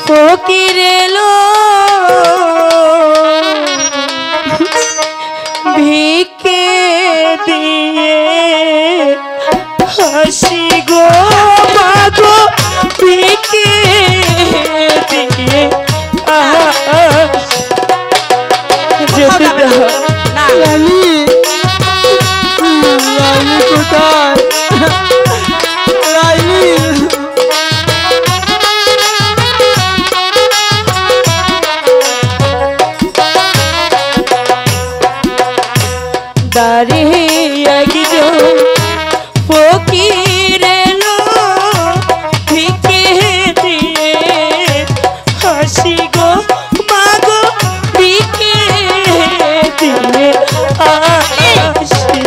ফকির এলো ভিকে দিয়ে হাসি গো মাগো ভিকে দিয়ে যেতে দাও না লালি লালি কোথায় লালি দাঁড়িয়ে একজন ফকির এলো ভিকে দিয়ে হাসি গো মাগো ভিকে দিয়ে হাসি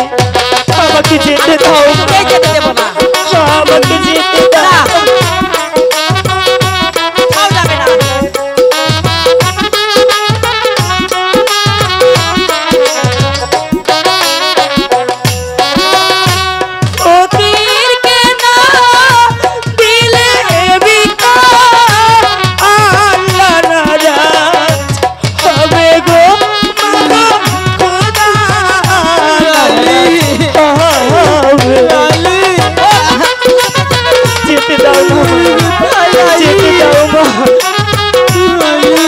আমাকে যেতে দাও যেতে দেবো না আমাকে যেতে দাও কোথাও যাবে না ফকির কেন দিলে বিকা আল্লাহ নারাজ হবে গো মাগো খোদা লালি হবে। লালি যেতে দাও না যেতে দাও মা লালি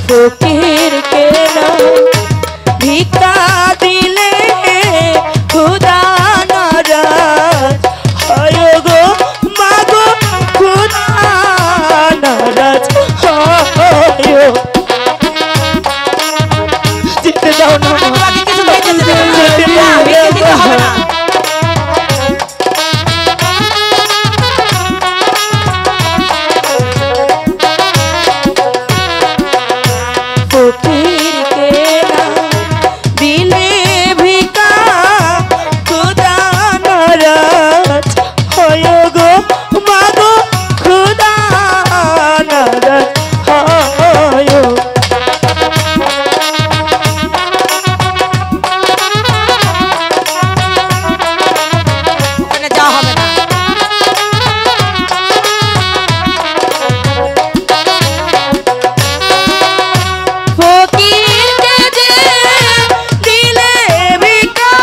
ফকির কেন ভিক্ষা দিলে খুদা নারাজ হয় গো মাগো খুদা নারাজ হয়। যেতে দাও না তোমাকে কিছুতেই যেতে দেবো না যেতে না, দাও ভিক্ষে দিতে হবে না। ফকির কেনা দিলে ভিকা খুদা নারাজ হয় গো মাগো খুদা নারাজ হয়। ওখানে যাওয়া হবে না ফকিরকে যে দিলে ভিকা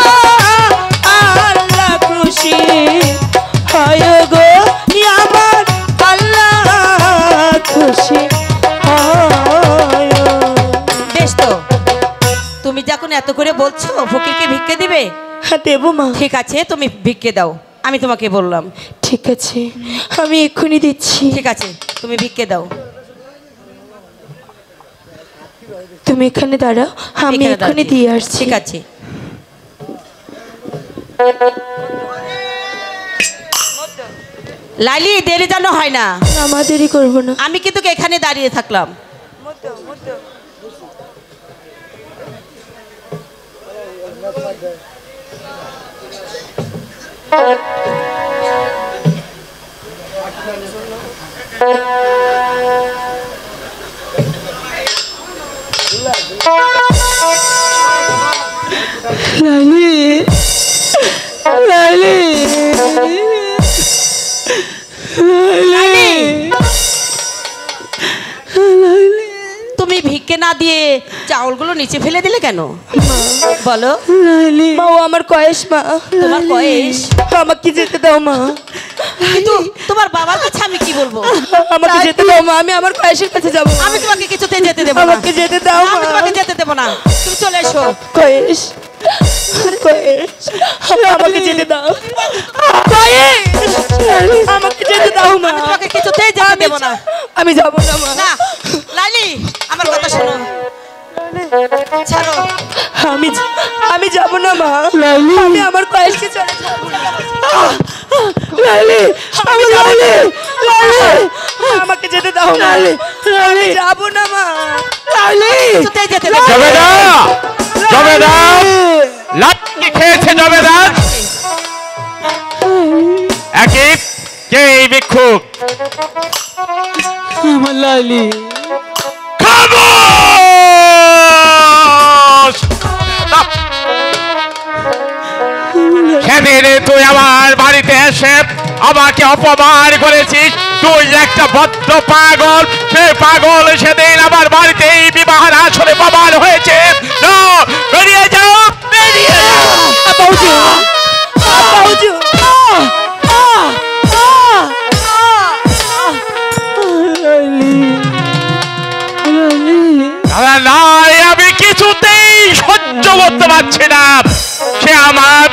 আল্লাহ খুশি হয় গো আমার আল্লাহ খুশি হয়। বেশ তো তুমি যখন এত করে বলছো ফকিরকে ভিক্ষে দিবে হ্যাঁ দেবো মা ঠিক আছে তুমি ভিক্ষে দাও আমি তোমাকে বললাম ঠিক আছে আমি এক্ষুনি দিচ্ছি ঠিক আছে তুমি ভিক্ষে দাও তুমি এখানে দাঁড়াও আমি এখানে এক্ষুনি দাঁড়িয়ে। দিয়ে আসছি ঠিক আছে লাইলি দেরি যেন হয় না আমাদেরই করবো না আমি কিন্তু এখানে দাঁড়িয়ে থাকলাম লালি লালি লাইলি লালি তুমি ভিক্ষে না দিয়ে চাউলগুলো নিচে ফেলে দিলে কেন বলো লালি মা ও আমার কয়েস মা তোমার বয়স আমাকে যেতে দাও মা কিন্তু তোমার বাবার কাছে আমি কি বলবো আমাকে যেতে দাও মা আমি আমার কয়েসের কাছে যাবো আমি তোমাকে কিছুতেই যেতে দেবো না আমাকে যেতে দাও আমি মা তোমাকে যেতে দেবো না তুমি চলে এসো কয়েস কয়েস আমাকে যেতে দাও কয়েস আমাকে যেতে দাও মা আমি তোমাকে কিছুতেই যেতে দেবো না আমি যাবো না মা না লাইলি আমার কথা শোনো ছাড়ো আমি আমি যাবো না মা লালি আমি আমার কয়েসকে চলে যাবো লালি আমি যাবো না লালি আমাকে যেতে দাও মা লালি আমি যাবো না মা লালি কিছুতেই যেতে দেবো না। জবেদা জবেদা লাঠি খেয়েছে জবেদা একই কে এই ভিক্ষুক আমার লালি খামোশ সেদিন তুই আমার বাড়িতে এসে আমাকে অপমান করেছিস। তুই একটা বদ্ধ পাগল, সে পাগল সেদিন আমার বাড়িতে এই বিবাহের আসরে প্রমাণ হয়েছে। না, বেরিয়ে যাও, বেরিয়ে যাও। বাবুজি বাবুজি লাইলি লাইলি দাদা নাই, আমি কিছুতেই সহ্য করতে পারছি না। সে আমার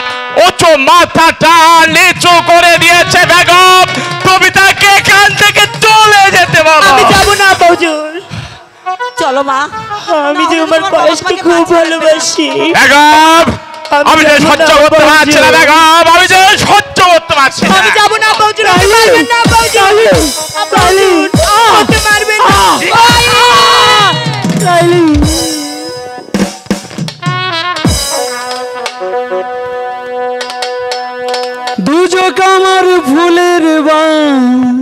উঁচু মাথাটা নিচু করে দিয়েছে। বেগম, তুমি তাকে এখান থেকে চলে যেতে বলো। আমি যাব না বাবুজি। চলো মা, আমি যে আমার কয়েসকে খুব ভালোবাসি। বেগম, আমি যে যাবো সহ্য না, করতে পারছি না। বাবুজি। বেগম, আমি যে সহ্য করতে পারছি না। আমি যাব না বাবুজি, আপনি মারবেন না বাবুজি। বাবুজি আপনি মারবেন না। লাইলি দুজক আমার ফুলের বান